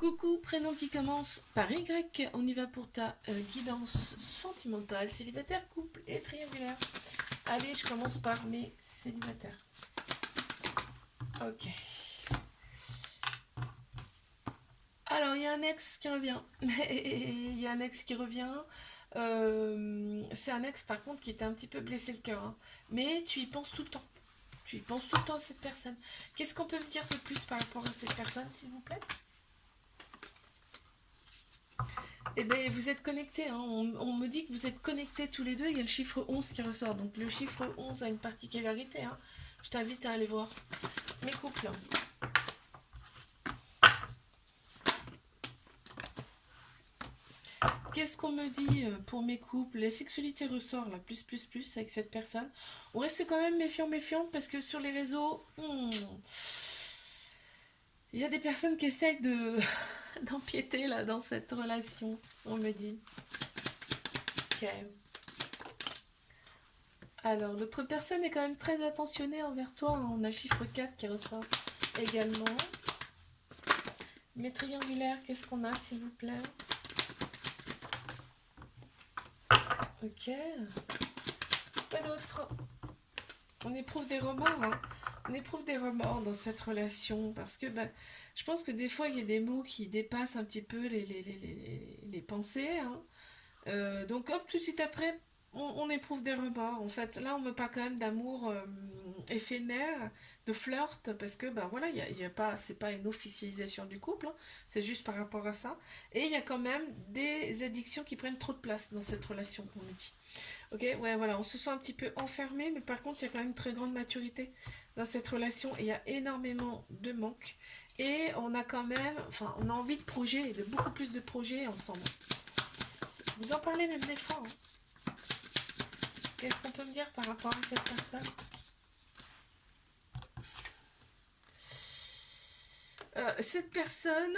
Coucou, prénom qui commence par Y, on y va pour ta guidance sentimentale, célibataire, couple et triangulaire. Allez, je commence par mes célibataires. Ok. Alors, il y a un ex qui revient. Il y a un ex qui revient. C'est un ex, par contre, qui t'a un petit peu blessé le cœur, hein. Mais tu y penses tout le temps. Tu y penses tout le temps à cette personne. Qu'est-ce qu'on peut me dire de plus par rapport à cette personne, s'il vous plaît? Eh bien, vous êtes connectés, hein. On me dit que vous êtes connectés tous les deux. Il y a le chiffre 11 qui ressort. Donc, le chiffre 11 a une particularité, hein. Je t'invite à aller voir mes couples. Qu'est-ce qu'on me dit pour mes couples? La sexualité ressort, là, plus, avec cette personne. On reste quand même méfiante parce que sur les réseaux, il y a des personnes qui essayent de d'empiéter, là, dans cette relation, on me dit. Ok. Alors, l'autre personne est quand même très attentionnée envers toi, hein. On a chiffre 4 qui ressort également. Mes triangulaires, qu'est-ce qu'on a, s'il vous plaît? Ok. Pas d'autre. On éprouve des remords, hein. On éprouve des remords dans cette relation parce que je pense que des fois, il y a des mots qui dépassent un petit peu les pensées, hein. Donc hop, tout de suite après, on éprouve des remords. En fait, là, on me parle quand même d'amour éphémère, de flirt, parce que voilà, il y a pas, c'est pas une officialisation du couple, hein, c'est juste par rapport à ça. Et il y a quand même des addictions qui prennent trop de place dans cette relation, on me dit. Ok, ouais, voilà, on se sent un petit peu enfermé, mais par contre, il y a quand même une très grande maturité dans cette relation. Et il y a énormément de manques. Et on a quand même, enfin, on a envie de projets, de beaucoup plus de projets ensemble. Vous en parlez même des fois, hein. Qu'est-ce qu'on peut me dire par rapport à cette personne? Cette personne,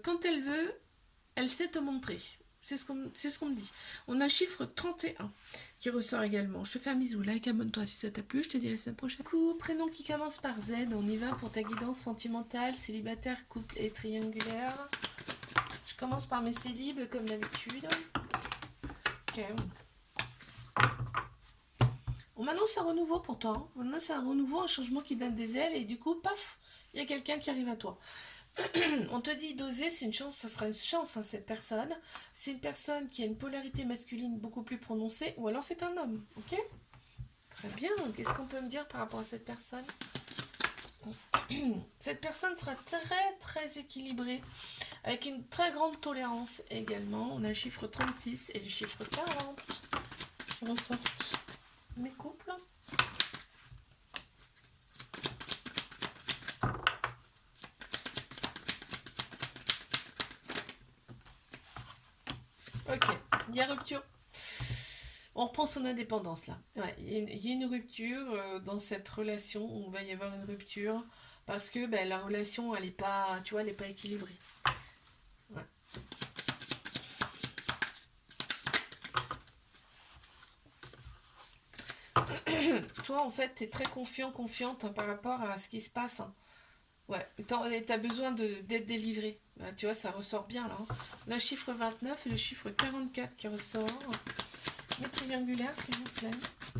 quand elle veut, elle sait te montrer. C'est ce qu'on me dit. On a le chiffre 31 qui ressort également. Je te fais un bisou, like, abonne-toi si ça t'a plu. Je te dis à la semaine prochaine. Coucou, prénom qui commence par Z. On y va pour ta guidance sentimentale, célibataire, couple et triangulaire. Je commence par mes célibes comme d'habitude. Ok. On m'annonce un renouveau pour toi, hein. On m'annonce un renouveau, un changement qui donne des ailes et du coup, paf, il y a quelqu'un qui arrive à toi. On te dit d'oser, c'est une chance, ça sera une chance, hein, cette personne. C'est une personne qui a une polarité masculine beaucoup plus prononcée, ou alors c'est un homme, ok? Très bien, qu'est-ce qu'on peut me dire par rapport à cette personne? Cette personne sera très équilibrée, avec une très grande tolérance également. On a le chiffre 36 et le chiffre 40. On ressorte mes couples. Ok, il y a rupture. On reprend son indépendance là. Ouais, il y a une rupture dans cette relation. On va y avoir une rupture parce que la relation, elle est pas, tu vois, elle est pas équilibrée. Ouais. Toi, en fait, t'es très confiante, hein, par rapport à ce qui se passe, hein. Ouais, t'as besoin d'être délivré. Tu vois, ça ressort bien là, hein. Le chiffre 29 et le chiffre 44 qui ressort. Mes triangulaires, s'il vous plaît.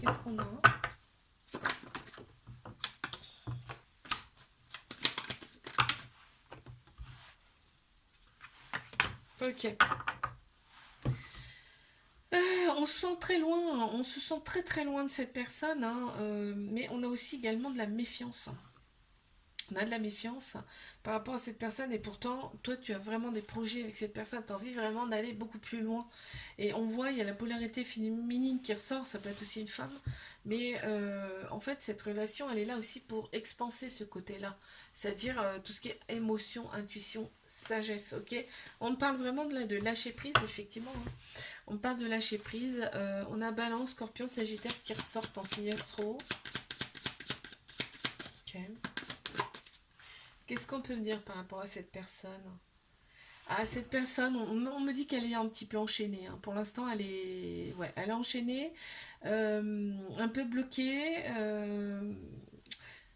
Qu'est-ce qu'on a? Ok. On se sent très loin, on se sent très loin de cette personne, hein, mais on a aussi également de la méfiance. On a de la méfiance par rapport à cette personne et pourtant, toi, tu as vraiment des projets avec cette personne, tu as envie vraiment d'aller beaucoup plus loin. Et on voit, il y a la polarité féminine qui ressort, ça peut être aussi une femme, mais en fait, cette relation, elle est là aussi pour expanser ce côté-là, c'est-à-dire tout ce qui est émotion, intuition, sagesse, ok? On parle vraiment de lâcher prise, effectivement, hein. On parle de lâcher prise. On a Balance, Scorpion, Sagittaire qui ressortent en signe astro. Ok. Qu'est-ce qu'on peut me dire par rapport à cette personne? Ah, cette personne, on me dit qu'elle est un petit peu enchaînée, hein. Pour l'instant, ouais, elle est enchaînée, un peu bloquée.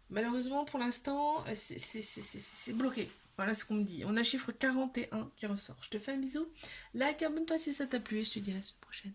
Malheureusement, pour l'instant, c'est bloqué. Voilà ce qu'on me dit. On a le chiffre 41 qui ressort. Je te fais un bisou. Like, abonne-toi si ça t'a plu et je te dis à la semaine prochaine.